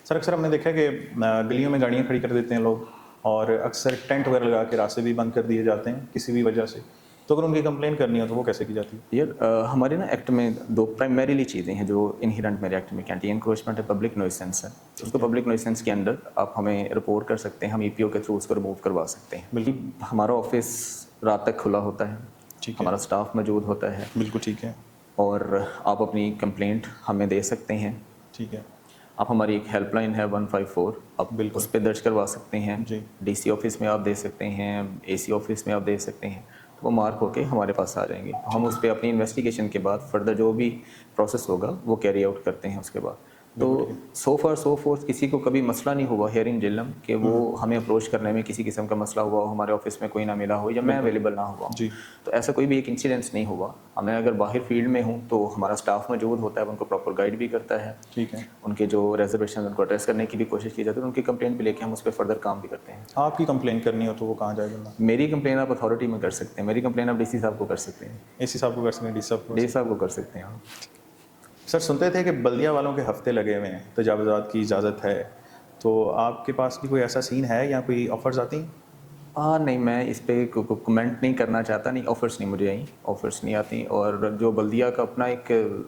Sir अक्सर हमने देखा है कि गलियों में गाड़ियाँ खड़ी कर देते हैं लोग और अक्सर टेंट वगैरह लगा के रास्ते भी बंद कर दिए जाते हैं किसी भी वजह से। तो अगर उनकी कंप्लेन करनी हो तो वो कैसे की जाती है? यार हमारे ना एक्ट में दो प्राइमरीली चीज़ें हैं जो इनहेरेंट मेरे एक्ट में क्या एंटी एनक्रोचमेंट है, पब्लिक नॉइसेंस है। उसको पब्लिक नॉइसेंस के अंडर आप हमें रिपोर्ट कर सकते हैं, हम ईपीओ के थ्रू उसको रिमूव करवा सकते हैं। बिल्कुल। हमारा ऑफिस रात तक खुला होता है, ठीक है। हमारा स्टाफ मौजूद होता है बिल्कुल ठीक है। और आप अपनी कंप्लेंट हमें दे सकते हैं। ठीक है। आप हमारी एक हेल्पलाइन है 154, आप बिल्कुल। उस पर दर्ज करवा सकते हैं। जी। डीसी ऑफिस में आप दे सकते हैं, एसी ऑफिस में आप दे सकते हैं, तो वो मार्क होके हमारे पास आ जाएंगे। तो हम उस पर अपनी इन्वेस्टिगेशन के बाद फर्दर जो भी प्रोसेस होगा वो कैरी आउट करते हैं उसके बाद। तो सो फार सो फोर्थ किसी को कभी मसला नहीं हुआ हियर इन जेलम कि वो हमें अप्रोच करने में किसी किस्म का मसला हुआ हो, हमारे ऑफिस में कोई ना मिला हो या मैं अवेलेबल ना हुआ हूँ। जी। तो ऐसा कोई भी एक इंसिडेंस नहीं हुआ। हमें अगर बाहर फील्ड में हूँ तो हमारा स्टाफ मौजूद होता है, उनको प्रॉपर गाइड भी करता है। ठीक है। उनके जो रिजर्वेशन उनको एड्रेस करने की भी कोशिश की जाती है, उनकी कंप्लेंट भी लेके हम उस पर फर्दर काम भी करते हैं। आपकी कंप्लेन करनी हो तो वो कहाँ जाए बंदा? मेरी कंप्लेन आप अथॉरिटी में कर सकते हैं, मेरी कंप्लेन आप डीसी साहब को कर सकते हैं, एसी साहब को कर सकते हैं, डी साहब को कर डीसी साहब को कर सकते हैं। हाँ। सर सुनते थे कि बल्दिया वालों के हफ्ते लगे हुए हैं, तजावुज़ात की इजाज़त है, तो आपके पास भी कोई ऐसा सीन है या कोई ऑफर्स आती हैं? नहीं, मैं इस पर कमेंट नहीं करना चाहता। नहीं, ऑफर्स नहीं मुझे आई, ऑफर्स नहीं आती। और जो बल्दिया का अपना एक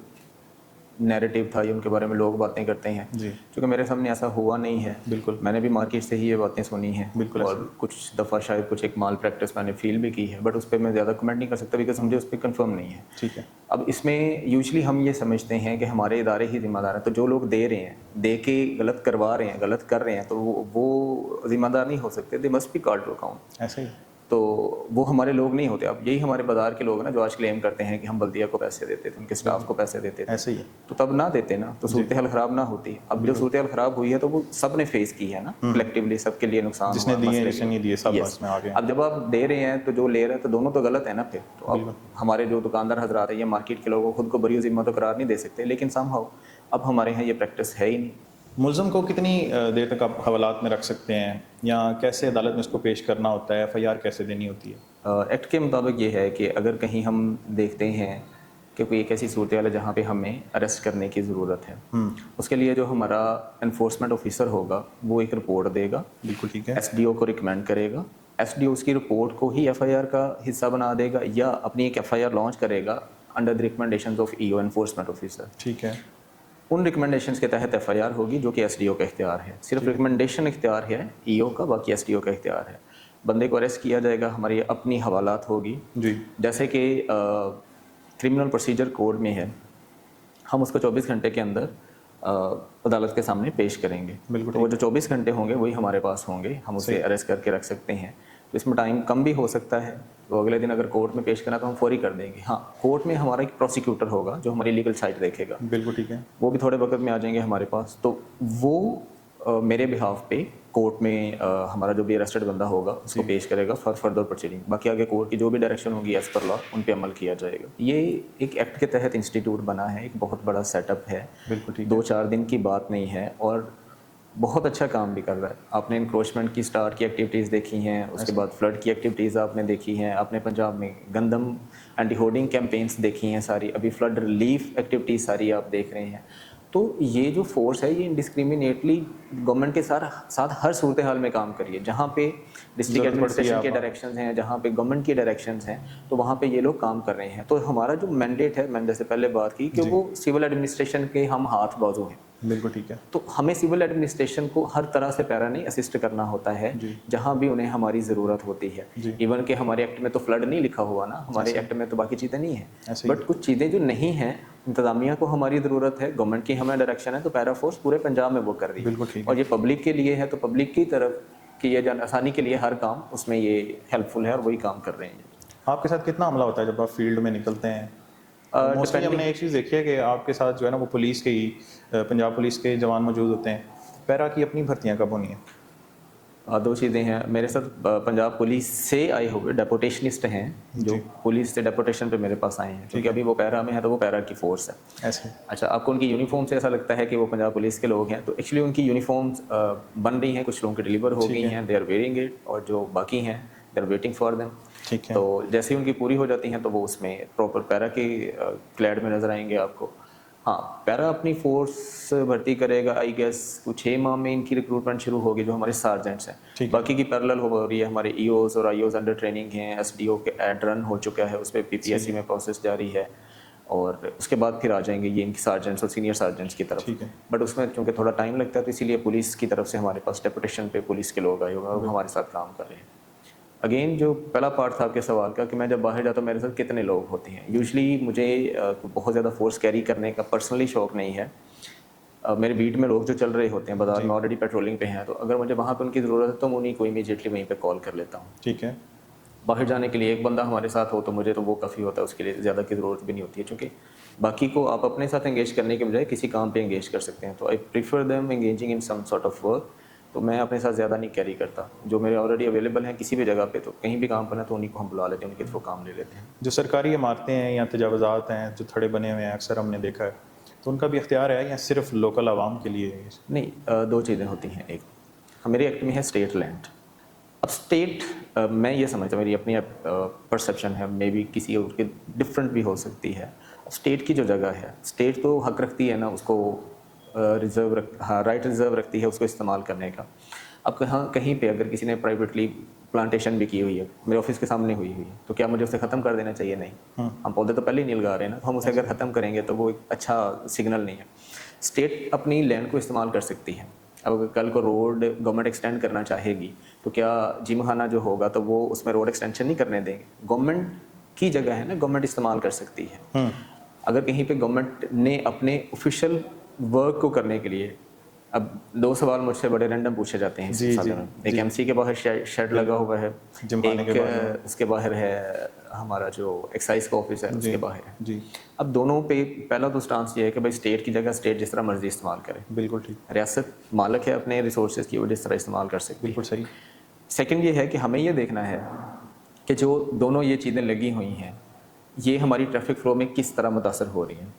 नैरेटिव था, ये उनके बारे में लोग बातें करते हैं, जी। क्योंकि मेरे सामने ऐसा हुआ नहीं है। बिल्कुल। मैंने भी मार्केट से ही ये बातें सुनी हैं। बिल्कुल और कुछ दफ़ा शायद कुछ एक माल प्रैक्टिस मैंने फील भी की है, बट उस पर मैं ज़्यादा कमेंट नहीं कर सकता बिकॉज मुझे उस पर कंफर्म नहीं है। ठीक है। अब इसमें यूजली हम ये समझते हैं कि हमारे इदारे ही ज़िम्मेदार हैं, तो जो लोग दे रहे हैं, दे के गलत करवा रहे हैं, गलत कर रहे हैं, तो वो ज़िम्मेदार नहीं हो सकते। They must be called to account. ऐसे ही। तो वो हमारे लोग नहीं होते। अब यही हमारे बाजार के लोग ना जो आज क्लेम करते हैं कि हम बल्दिया को पैसे देते थे, उनके स्टाफ को पैसे देते थे, ऐसे ही है। तो तब ना देते ना तो सूरत हाल ख़राब ना होती। अब जो सूरत हाल ख़राब हुई है तो वो सब ने फेस की है ना, कलेक्टिवली सबके लिए नुकसान जिसने हुआ, दिए मसले जिसने भी। नहीं दिए सब Yes. बस में आ गए। अब जब आप दे रहे हैं तो जो ले रहे हैं तो दोनों तो गलत है ना फिर। तो अब हमारे जो दुकानदार हजरात है या मार्केट के लोगों खुद को बरी ज़िम्मा तो करार नहीं दे सकते, लेकिन समहाउ अब हमारे यहाँ ये प्रैक्टिस है ही नहीं। मुलज़म को कितनी देर तक आप हवालात में रख सकते हैं या कैसे अदालत में उसको पेश करना होता है, एफआईआर कैसे देनी होती है? एक्ट के मुताबिक ये है कि अगर कहीं हम देखते हैं कि कोई एक ऐसी सूरत हाल है जहाँ पे हमें अरेस्ट करने की ज़रूरत है, उसके लिए जो हमारा एनफोर्समेंट ऑफिसर होगा वो एक रिपोर्ट देगा। बिल्कुल ठीक है। एसडीओ को रिकमेंड करेगा, एसडीओ उसकी रिपोर्ट को ही एफआईआर का हिस्सा बना देगा या अपनी एक एफआईआर लॉन्च करेगा under the recommendations of EO enforcement officer. ठीक है। उन रिकमेंडेशंस के तहत एफआईआर होगी जो कि एसडीओ का इख्तियार है। सिर्फ रिकमेंडेशन इख्तियार है ईओ का, बाकी एसडीओ का इख्तियार है। बंदे को अरेस्ट किया जाएगा, हमारी अपनी हवालात होगी। जी। जैसे कि क्रिमिनल प्रोसीजर कोड में है, हम उसको 24 घंटे के अंदर अदालत के सामने पेश करेंगे। बिल्कुल तो वो जो 24 घंटे होंगे वही हमारे पास होंगे, हम उसे अरेस्ट करके रख सकते हैं। तो इसमें टाइम कम भी हो सकता है, तो अगले दिन अगर कोर्ट में पेश करना तो हम फौरी कर देंगे। हाँ, कोर्ट में हमारा एक प्रोसिक्यूटर होगा जो हमारी लीगल साइड देखेगा, बिल्कुल ठीक है। वो भी थोड़े वक्त में आ जाएंगे हमारे पास। तो वो मेरे बिहाफ पे कोर्ट में हमारा जो भी अरेस्टेड बंदा होगा उसको पेश करेगा फॉर फर्दर प्रोसीडिंग। बाकी आगे कोर्ट की जो भी डायरेक्शन होगी एज पर लॉ उन पे अमल किया जाएगा। ये एक एक्ट के तहत इंस्टीट्यूट बना है, एक बहुत बड़ा सेटअप है। बिल्कुल ठीक है। 2-4 दिन की बात नहीं है और बहुत अच्छा काम भी कर रहा है। आपने इंक्रोचमेंट की स्टार्ट की एक्टिविटीज़ देखी हैं, उसके बाद फ्लड की एक्टिविटीज़ आपने देखी हैं, आपने पंजाब में गंदम एंटी होर्डिंग कैंपेन्स देखी हैं सारी, अभी फ्लड रिलीफ एक्टिविटीज़ सारी आप देख रहे हैं। तो ये जो फोर्स है ये इंडिस्क्रिमिनेटली गवर्नमेंट के साथ हर सूरत हाल में काम करिए। जहाँ पे डिस्ट्रिक्ट एडमिनिस्ट्रेशन के डायरेक्शंस हैं, जहाँ पे गवर्नमेंट की डायरेक्शंस हैं, तो वहाँ पे ये लोग काम कर रहे हैं। तो हमारा जो मैंडेट है, मैंने जैसे पहले बात की कि वो सिविल एडमिनिस्ट्रेशन के हम हाथ बाजू हैं। बिल्कुल ठीक है। तो हमें सिविल एडमिनिस्ट्रेशन को हर तरह से पैरा नहीं असिस्ट करना होता है जहां भी उन्हें हमारी ज़रूरत होती है। इवन कि हमारे एक्ट में तो फ्लड नहीं लिखा हुआ ना, हमारे एक्ट में तो बाकी चीज़ें नहीं हैं, बट कुछ चीज़ें जो नहीं हैं, इंतजामिया को हमारी ज़रूरत है, गवर्नमेंट की हमें डायरेक्शन है, तो पैरा फोर्स पूरे पंजाब में वो कर रही है। और ये पब्लिक के लिए है, तो पब्लिक की तरफ की ये आसानी के लिए हर काम उसमें ये हेल्पफुल है और वही काम कर रहे हैं। आपके साथ कितना हमला होता है जब आप फील्ड में निकलते हैं? मोस्टली हमने एक चीज़ देखी है कि आपके साथ जो है ना वो पुलिस के ही पंजाब पुलिस के जवान मौजूद होते हैं। पैरा की अपनी भर्तियां कब होनी है? 2 चीज़ें हैं मेरे साथ। पंजाब पुलिस से आए हुए डेपुटेशनिस्ट हैं जो पुलिस से डेपुटेशन पे मेरे पास आए हैं, क्योंकि अभी वो पैरा में है तो वो पैरा की फोर्स है। ऐसे। अच्छा, आपको उनकी यूनिफॉर्म से ऐसा लगता है कि वो पंजाब पुलिस के लोग हैं, तो एक्चुअली उनकी यूनिफॉर्म्स बन रही हैं, कुछ लोगों की डिलीवर हो गई हैं, दे आर वेयरिंग इट, और जो बाकी हैं they are waiting for them. ठीक है। तो जैसे ही उनकी पूरी हो जाती हैं तो वो उसमें प्रॉपर पैरा की क्लैड में नज़र आएंगे आपको। हाँ, पैरा अपनी फोर्स भर्ती करेगा आई गेस 6 माह में इनकी रिक्रूटमेंट शुरू होगी जो हमारे सार्जेंट्स हैं। ठीक है। बाकी की पैरेलल हो रही है, हमारे ईओस और आईओस अंडर ट्रेनिंग हैं, एसडीओ के एड रन हो चुका है, उस पर पीपीएससी में प्रोसेस जारी है और उसके बाद फिर आ जाएंगे ये इनकी सार्जेंट्स और सीनियर सार्जेंट्स की तरफ। ठीक है। बट उसमें क्योंकि थोड़ा टाइम लगता है तो इसीलिए पुलिस की तरफ से हमारे पास डेपुटेशन पे पुलिस के लोग आए हुए हैं और हमारे साथ काम कर रहे हैं। अगेन जो पहला पार्ट था आपके सवाल का कि मैं जब बाहर जाता हूँ मेरे साथ कितने लोग होते हैं, यूजुअली मुझे बहुत ज़्यादा फोर्स कैरी करने का पर्सनली शौक नहीं है। मेरे बीट में लोग जो चल रहे होते हैं बाजार में ऑलरेडी पेट्रोलिंग पे हैं, तो अगर मुझे वहाँ पे उनकी ज़रूरत है तो मैं उन्हीं को इमीडिएटली वहीं पे कॉल कर लेता हूँ। ठीक है। बाहर जाने के लिए एक बंदा हमारे साथ हो तो मुझे तो वो काफ़ी होता है, उसके लिए ज़्यादा की ज़रूरत भी नहीं होती है, क्योंकि बाकी को आप अपने साथ एंगेज करने के बजाय किसी काम पे एंगेज कर सकते हैं। तो I prefer them engaging in some sort of work. तो मैं अपने साथ ज़्यादा नहीं कैरी करता, जो मेरे ऑलरेडी अवेलेबल हैं किसी भी जगह पे, तो कहीं भी काम करना तो उन्हीं को हम बुला लेते हैं, उनके थ्रू काम ले लेते हैं। जो सरकारी इमारतें हैं या तजावज़ात हैं जो थड़े बने हुए हैं अक्सर हमने देखा है, तो उनका भी इख्तियार है या सिर्फ लोकल आवाम के लिए है? नहीं, दो चीज़ें होती हैं। एक मेरे एक्ट में है स्टेट लैंड। अब स्टेट मैं ये समझता हूँ, मेरी अपनी परसेप्शन है, मे बी किसी और की डिफरेंट भी हो सकती है। स्टेट की जो जगह है, स्टेट तो हक रखती है ना उसको राइट रिजर्व रखती है उसको इस्तेमाल करने का। अब कहीं पे अगर किसी ने प्राइवेटली प्लांटेशन भी की हुई है, मेरे ऑफिस के सामने हुई है, तो क्या मुझे उसे ख़त्म कर देना चाहिए? नहीं। हम पौधे तो पहले ही नहीं लगा रहे हैं ना, तो हम उसे अगर ख़त्म करेंगे तो वो एक अच्छा सिग्नल नहीं है। स्टेट अपनी लैंड को इस्तेमाल कर सकती है। अब अगर कल को रोड गवर्नमेंट एक्सटेंड करना चाहेगी तो क्या जिमखाना जो होगा तो वो उसमें रोड एक्सटेंशन नहीं करने देंगे? गवर्नमेंट की जगह है ना, गवर्नमेंट इस्तेमाल कर सकती है। अगर कहीं पे गवर्नमेंट ने अपने ऑफिशियल वर्क को करने के लिए, अब दो सवाल मुझसे बड़े रैंडम पूछे जाते हैं इस साधन में। एक एमसी के बाहर शेड लगा हुआ है, एक उसके बाहर है हमारा जो एक्साइज का ऑफिस है उसके बाहर है जी। अब दोनों पे पहला तो स्टांस ये है कि भाई स्टेट की जगह स्टेट जिस तरह मर्जी इस्तेमाल करे। बिल्कुल ठीक। रियासत मालक है अपने रिसोर्सेज की, वो जिस तरह इस्तेमाल कर सकती है। बिल्कुल सही। सेकंड ये है कि हमें ये देखना है कि जो दोनों ये चीज़ें लगी हुई हैं ये हमारी ट्रैफिक फ्लो में किस तरह मुतासर हो रही हैं।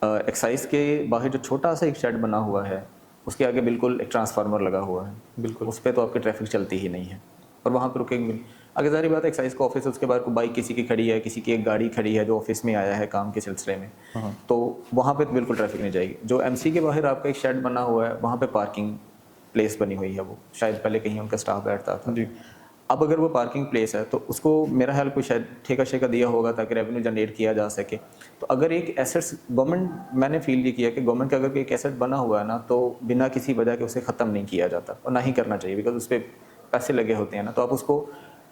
एक्साइज के बाहर जो छोटा सा एक शेड बना हुआ है उसके आगे बिल्कुल एक ट्रांसफार्मर लगा हुआ है, बिल्कुल उस पर तो आपकी ट्रैफिक चलती ही नहीं है और वहाँ पर रुकेंगे। अगर सारी बात एक्साइज का ऑफिस, उसके बाद कोई बाइक किसी की खड़ी है, किसी की एक गाड़ी खड़ी है जो ऑफिस में आया है काम के सिलसिले में, तो वहाँ पे तो बिल्कुल ट्रैफिक नहीं जाएगी। जो एमसी के बाहर आपका एक शेड बना हुआ है वहाँ पे पार्किंग प्लेस बनी हुई है, वो शायद पहले कहीं उनका स्टाफ बैठता था जी। अब अगर वो पार्किंग प्लेस है तो उसको मेरा ख्याल कोई शायद ठेका शेका दिया होगा ताकि रेवेन्यू जनरेट किया जा सके। तो अगर एक एसेट्स गवर्नमेंट, मैंने फील ये किया कि गवर्नमेंट का अगर एक एसेट बना हुआ है ना तो बिना किसी वजह के उसे ख़त्म नहीं किया जाता और ना ही करना चाहिए, बिकॉज उस पर पैसे लगे होते हैं ना, तो आप उसको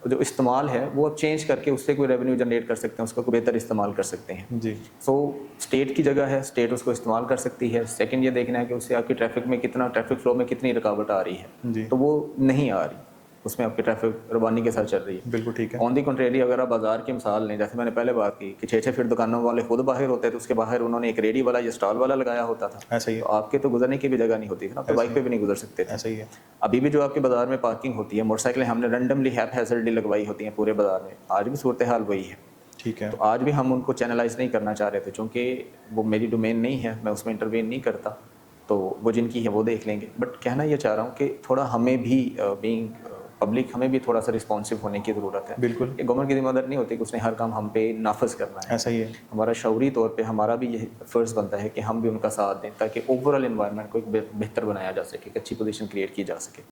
जो इस्तेमाल है वो आप चेंज करके उससे कोई रेवेन्यू जनरेट कर सकते हैं, उसका कोई बेहतर इस्तेमाल कर सकते हैं जी। सो स्टेट की जगह है, स्टेट उसको इस्तेमाल कर सकती है। सेकंड ये देखना है कि उससे आपकी ट्रैफिक में कितना, ट्रैफिक फ्लो में कितनी रुकावट आ रही है जी। तो वो नहीं आ रही, उसमें आपकी ट्रैफिक रवानी के साथ चल रही है। बिल्कुल ठीक है। ऑन दी कंट्रेरी अगर आप बाजार की मिसाल लें, जैसे मैंने पहले बात की कि 6-6 फीट दुकानों वाले खुद बाहर होते हैं तो उसके बाहर उन्होंने एक रेडी वाला या स्टॉल वाला लगाया होता था, ऐसा ही है। तो आपके तो गुजरने की भी जगह नहीं होती थी ना, तो बाइक पे भी नहीं गुजर सकते थे, ऐसा ही है। अभी भी जो आपके बाजार में पार्किंग होती है, मोटरसाइकिलें हमने रैंडमली हैज़र्डली लगवाई होती हैं पूरे बाजार में, आज भी सूरत हाल वही है। ठीक है। तो आज भी हम उनको चैनलाइज नहीं करना चाह रहे थे, क्योंकि वो मेरी डोमेन नहीं है, मैं उसमें इंटरवेन नहीं करता, तो वो जिनकी है वो देख लेंगे। बट कहना ये चाह रहा हूँ कि थोड़ा हमें भी बीइंग पब्लिक, हमें भी थोड़ा सा रिस्पॉन्सिव होने की ज़रूरत है। बिल्कुल। गवर्नमेंट की जिम्मेदारी नहीं होती कि उसने हर काम हम पे नाफज करना है, ऐसा ही है। हमारा शऊरी तौर पे हमारा भी ये फ़र्ज़ बनता है कि हम भी उनका साथ दें ताकि ओवरऑल इन्वायरमेंट को एक बेहतर बनाया जा सके, एक अच्छी पोजीशन क्रिएट की जा सके।